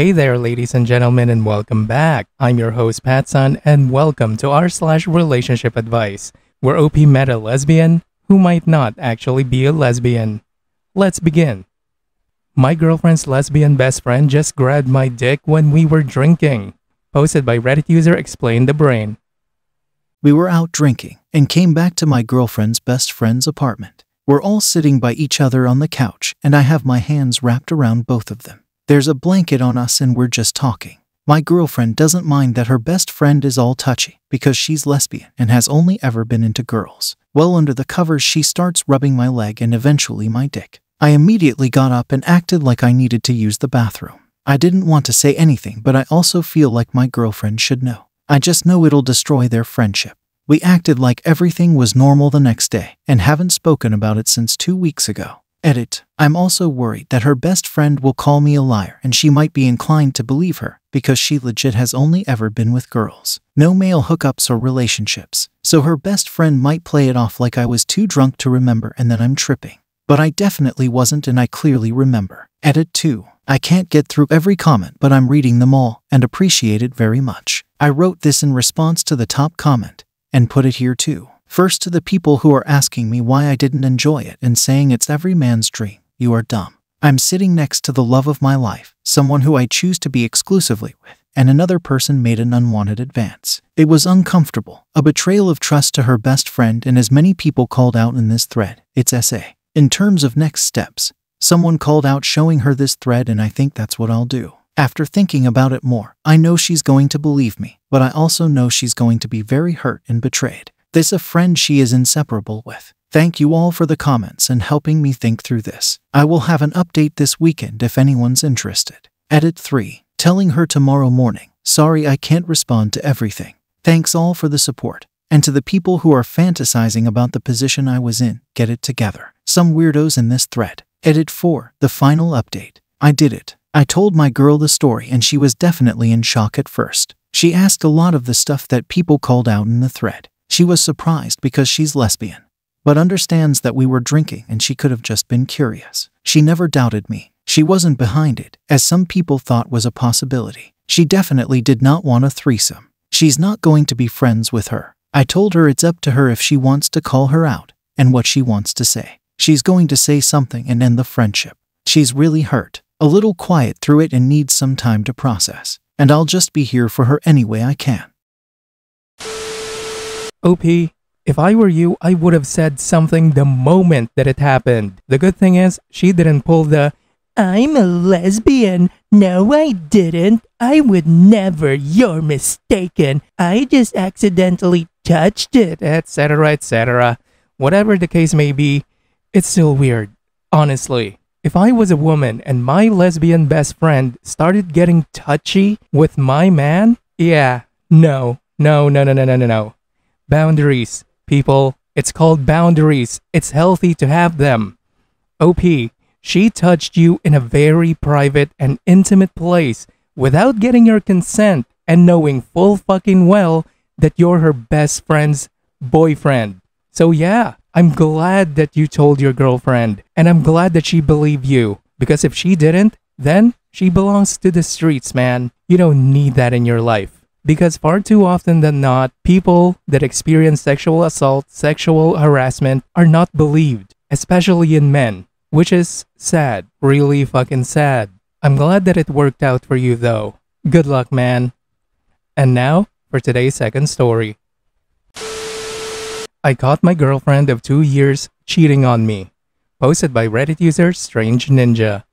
Hey there, ladies and gentlemen, and welcome back. I'm your host, PattSun, and welcome to r/relationship advice, where OP met a lesbian who might not actually be a lesbian. Let's begin. My girlfriend's lesbian best friend just grabbed my dick when we were drinking. Posted by Reddit user Explain the Brain. We were out drinking and came back to my girlfriend's best friend's apartment. We're all sitting by each other on the couch, and I have my hands wrapped around both of them. There's a blanket on us and we're just talking. My girlfriend doesn't mind that her best friend is all touchy because she's lesbian and has only ever been into girls. Well, under the covers she starts rubbing my leg and eventually my dick. I immediately got up and acted like I needed to use the bathroom. I didn't want to say anything, but I also feel like my girlfriend should know. I just know it'll destroy their friendship. We acted like everything was normal the next day and haven't spoken about it since 2 weeks ago. Edit. I'm also worried that her best friend will call me a liar and she might be inclined to believe her because she legit has only ever been with girls. No male hookups or relationships. So her best friend might play it off like I was too drunk to remember and that I'm tripping. But I definitely wasn't and I clearly remember. Edit 2. I can't get through every comment, but I'm reading them all and appreciate it very much. I wrote this in response to the top comment and put it here too. First, to the people who are asking me why I didn't enjoy it and saying it's every man's dream, you are dumb. I'm sitting next to the love of my life, someone who I choose to be exclusively with, and another person made an unwanted advance. It was uncomfortable, a betrayal of trust to her best friend, and as many people called out in this thread, it's SA. In terms of next steps, someone called out showing her this thread, and I think that's what I'll do. After thinking about it more, I know she's going to believe me, but I also know she's going to be very hurt and betrayed. This a friend she is inseparable with. Thank you all for the comments and helping me think through this. I will have an update this weekend if anyone's interested. Edit 3. Telling her tomorrow morning. Sorry I can't respond to everything. Thanks all for the support. And to the people who are fantasizing about the position I was in, get it together. Some weirdos in this thread. Edit 4. The final update. I did it. I told my girl the story and she was definitely in shock at first. She asked a lot of the stuff that people called out in the thread. She was surprised because she's lesbian, but understands that we were drinking and she could have just been curious. She never doubted me. She wasn't behind it, as some people thought was a possibility. She definitely did not want a threesome. She's not going to be friends with her. I told her it's up to her if she wants to call her out and what she wants to say. She's going to say something and end the friendship. She's really hurt, a little quiet through it and needs some time to process. And I'll just be here for her any way I can. OP, if I were you, I would have said something the moment that it happened. The good thing is, she didn't pull the, "I'm a lesbian. No, I didn't. I would never. You're mistaken. I just accidentally touched it," etc., etc. Whatever the case may be, it's still weird. Honestly, if I was a woman and my lesbian best friend started getting touchy with my man, yeah, no. Boundaries, people. It's called boundaries. It's healthy to have them. OP, she touched you in a very private and intimate place without getting your consent and knowing full fucking well that you're her best friend's boyfriend. So yeah, I'm glad that you told your girlfriend, and I'm glad that she believed you, because if she didn't, then she belongs to the streets, man. You don't need that in your life. Because far too often than not, people that experience sexual assault, sexual harassment are not believed, especially in men, which is sad, really fucking sad. I'm glad that it worked out for you though. Good luck, man. And now, for today's second story. I caught my girlfriend of 2 years cheating on me. Posted by Reddit user Strange Ninja.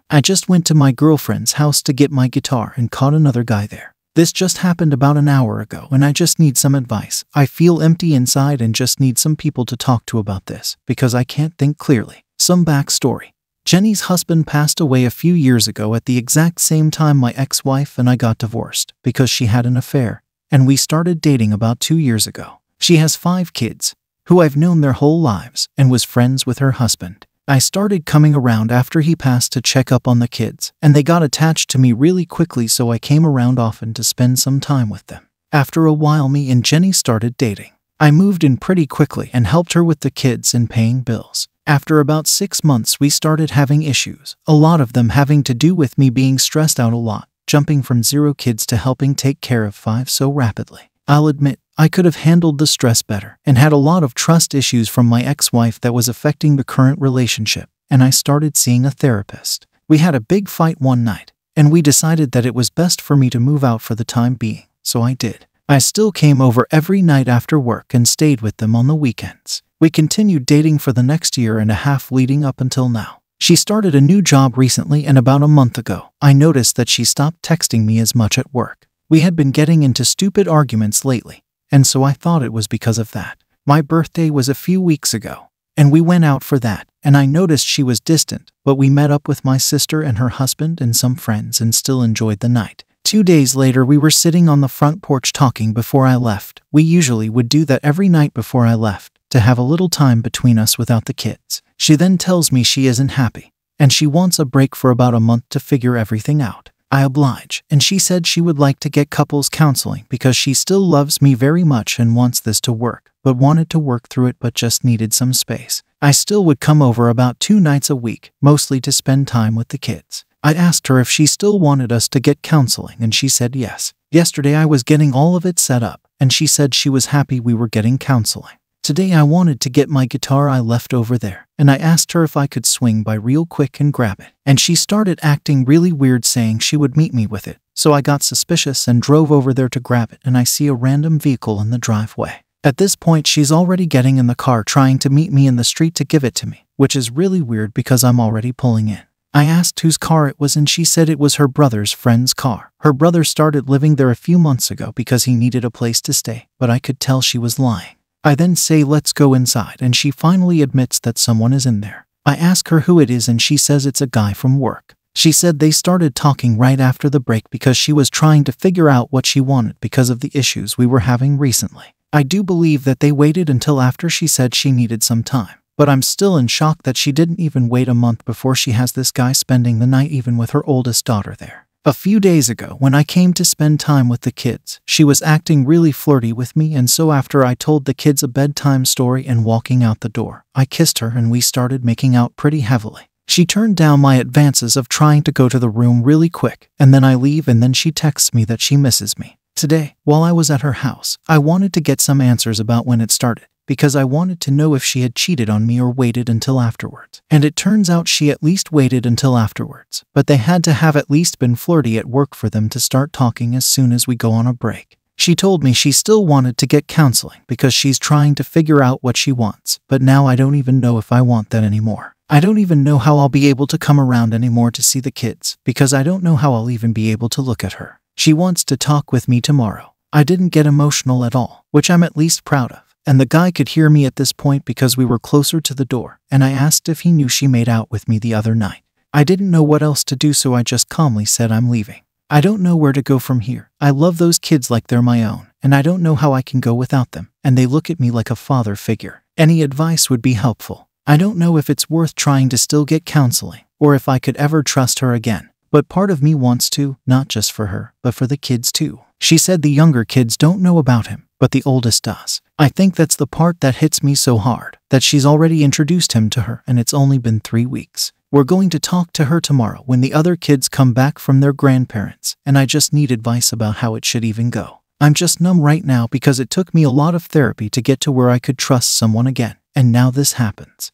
I just went to my girlfriend's house to get my guitar and caught another guy there. This just happened about an hour ago and I just need some advice. I feel empty inside and just need some people to talk to about this because I can't think clearly. Some backstory. Jenny's husband passed away a few years ago at the exact same time my ex-wife and I got divorced because she had an affair, and we started dating about 2 years ago. She has 5 kids, who I've known their whole lives, and was friends with her husband. I started coming around after he passed to check up on the kids, and they got attached to me really quickly, so I came around often to spend some time with them. After a while, me and Jenny started dating. I moved in pretty quickly and helped her with the kids and paying bills. After about 6 months, we started having issues, a lot of them having to do with me being stressed out a lot, jumping from 0 kids to helping take care of 5 so rapidly. I'll admit, I could have handled the stress better and had a lot of trust issues from my ex-wife that was affecting the current relationship, and I started seeing a therapist. We had a big fight one night, and we decided that it was best for me to move out for the time being, so I did. I still came over every night after work and stayed with them on the weekends. We continued dating for the next year and a half leading up until now. She started a new job recently, and about a month ago, I noticed that she stopped texting me as much at work. We had been getting into stupid arguments lately, and so I thought it was because of that. My birthday was a few weeks ago, and we went out for that, and I noticed she was distant, but we met up with my sister and her husband and some friends and still enjoyed the night. 2 days later, we were sitting on the front porch talking before I left. We usually would do that every night before I left, to have a little time between us without the kids. She then tells me she isn't happy, and she wants a break for about a month to figure everything out. I oblige, and she said she would like to get couples counseling because she still loves me very much and wants this to work, but wanted to work through it but just needed some space. I still would come over about 2 nights a week, mostly to spend time with the kids. I asked her if she still wanted us to get counseling, and she said yes. Yesterday I was getting all of it set up, and she said she was happy we were getting counseling. Today I wanted to get my guitar I left over there, and I asked her if I could swing by real quick and grab it. And she started acting really weird, saying she would meet me with it. So I got suspicious and drove over there to grab it, and I see a random vehicle in the driveway. At this point, she's already getting in the car trying to meet me in the street to give it to me, which is really weird because I'm already pulling in. I asked whose car it was, and she said it was her brother's friend's car. Her brother started living there a few months ago because he needed a place to stay, but I could tell she was lying. I then say let's go inside, and she finally admits that someone is in there. I ask her who it is, and she says it's a guy from work. She said they started talking right after the break because she was trying to figure out what she wanted because of the issues we were having recently. I do believe that they waited until after she said she needed some time. But I'm still in shock that she didn't even wait a month before she has this guy spending the night even with her oldest daughter there. A few days ago, when I came to spend time with the kids, she was acting really flirty with me, and so after I told the kids a bedtime story and walking out the door, I kissed her and we started making out pretty heavily. She turned down my advances of trying to go to the room really quick, and then I leave, and then she texts me that she misses me. Today, while I was at her house, I wanted to get some answers about when it started, because I wanted to know if she had cheated on me or waited until afterwards. And it turns out she at least waited until afterwards, but they had to have at least been flirty at work for them to start talking as soon as we go on a break. She told me she still wanted to get counseling because she's trying to figure out what she wants, but now I don't even know if I want that anymore. I don't even know how I'll be able to come around anymore to see the kids, because I don't know how I'll even be able to look at her. She wants to talk with me tomorrow. I didn't get emotional at all, which I'm at least proud of. And the guy could hear me at this point because we were closer to the door, and I asked if he knew she made out with me the other night. I didn't know what else to do, so I just calmly said I'm leaving. I don't know where to go from here. I love those kids like they're my own, and I don't know how I can go without them, and they look at me like a father figure. Any advice would be helpful. I don't know if it's worth trying to still get counseling, or if I could ever trust her again. But part of me wants to, not just for her, but for the kids too. She said the younger kids don't know about him, but the oldest does. I think that's the part that hits me so hard, that she's already introduced him to her and it's only been 3 weeks. We're going to talk to her tomorrow when the other kids come back from their grandparents, and I just need advice about how it should even go. I'm just numb right now because it took me a lot of therapy to get to where I could trust someone again, and now this happens.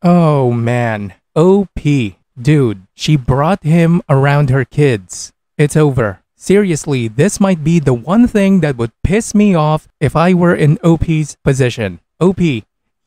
Oh man, OP. Dude, she brought him around her kids. It's over. Seriously, this might be the one thing that would piss me off if I were in OP's position. OP,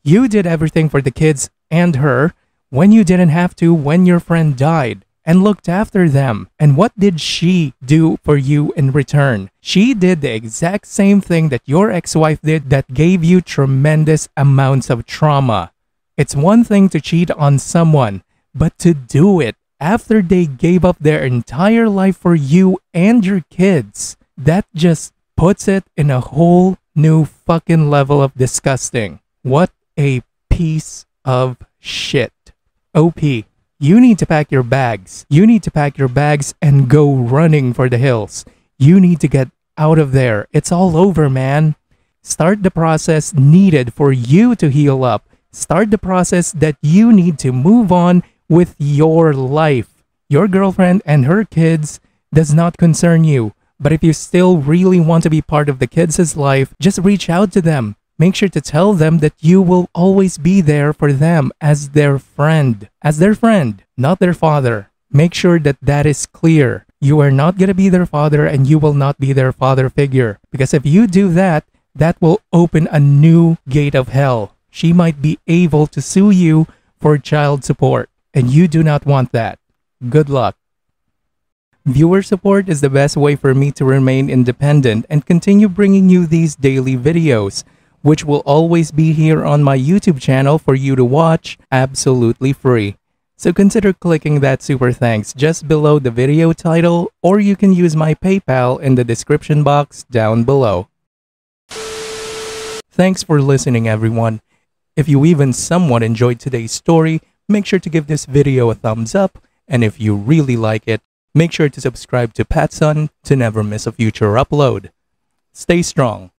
you did everything for the kids and her when you didn't have to when your friend died, and looked after them. And what did she do for you in return? She did the exact same thing that your ex-wife did that gave you tremendous amounts of trauma. It's one thing to cheat on someone, but to do it after they gave up their entire life for you and your kids, that just puts it in a whole new fucking level of disgusting. What a piece of shit. OP, you need to pack your bags. You need to pack your bags and go running for the hills. You need to get out of there. It's all over, man. Start the process needed for you to heal up. Start the process that you need to move on with your life. Your girlfriend and her kids does not concern you. But if you still really want to be part of the kids' life, just reach out to them. Make sure to tell them that you will always be there for them as their friend. As their friend, not their father. Make sure that that is clear. You are not going to be their father and you will not be their father figure. Because if you do that, that will open a new gate of hell. She might be able to sue you for child support. And you do not want that. Good luck. Viewer support is the best way for me to remain independent and continue bringing you these daily videos, which will always be here on my YouTube channel for you to watch absolutely free. So consider clicking that super thanks just below the video title, or you can use my PayPal in the description box down below. Thanks for listening, everyone. If you even somewhat enjoyed today's story, make sure to give this video a thumbs up, and if you really like it, make sure to subscribe to PattSun to never miss a future upload. Stay strong.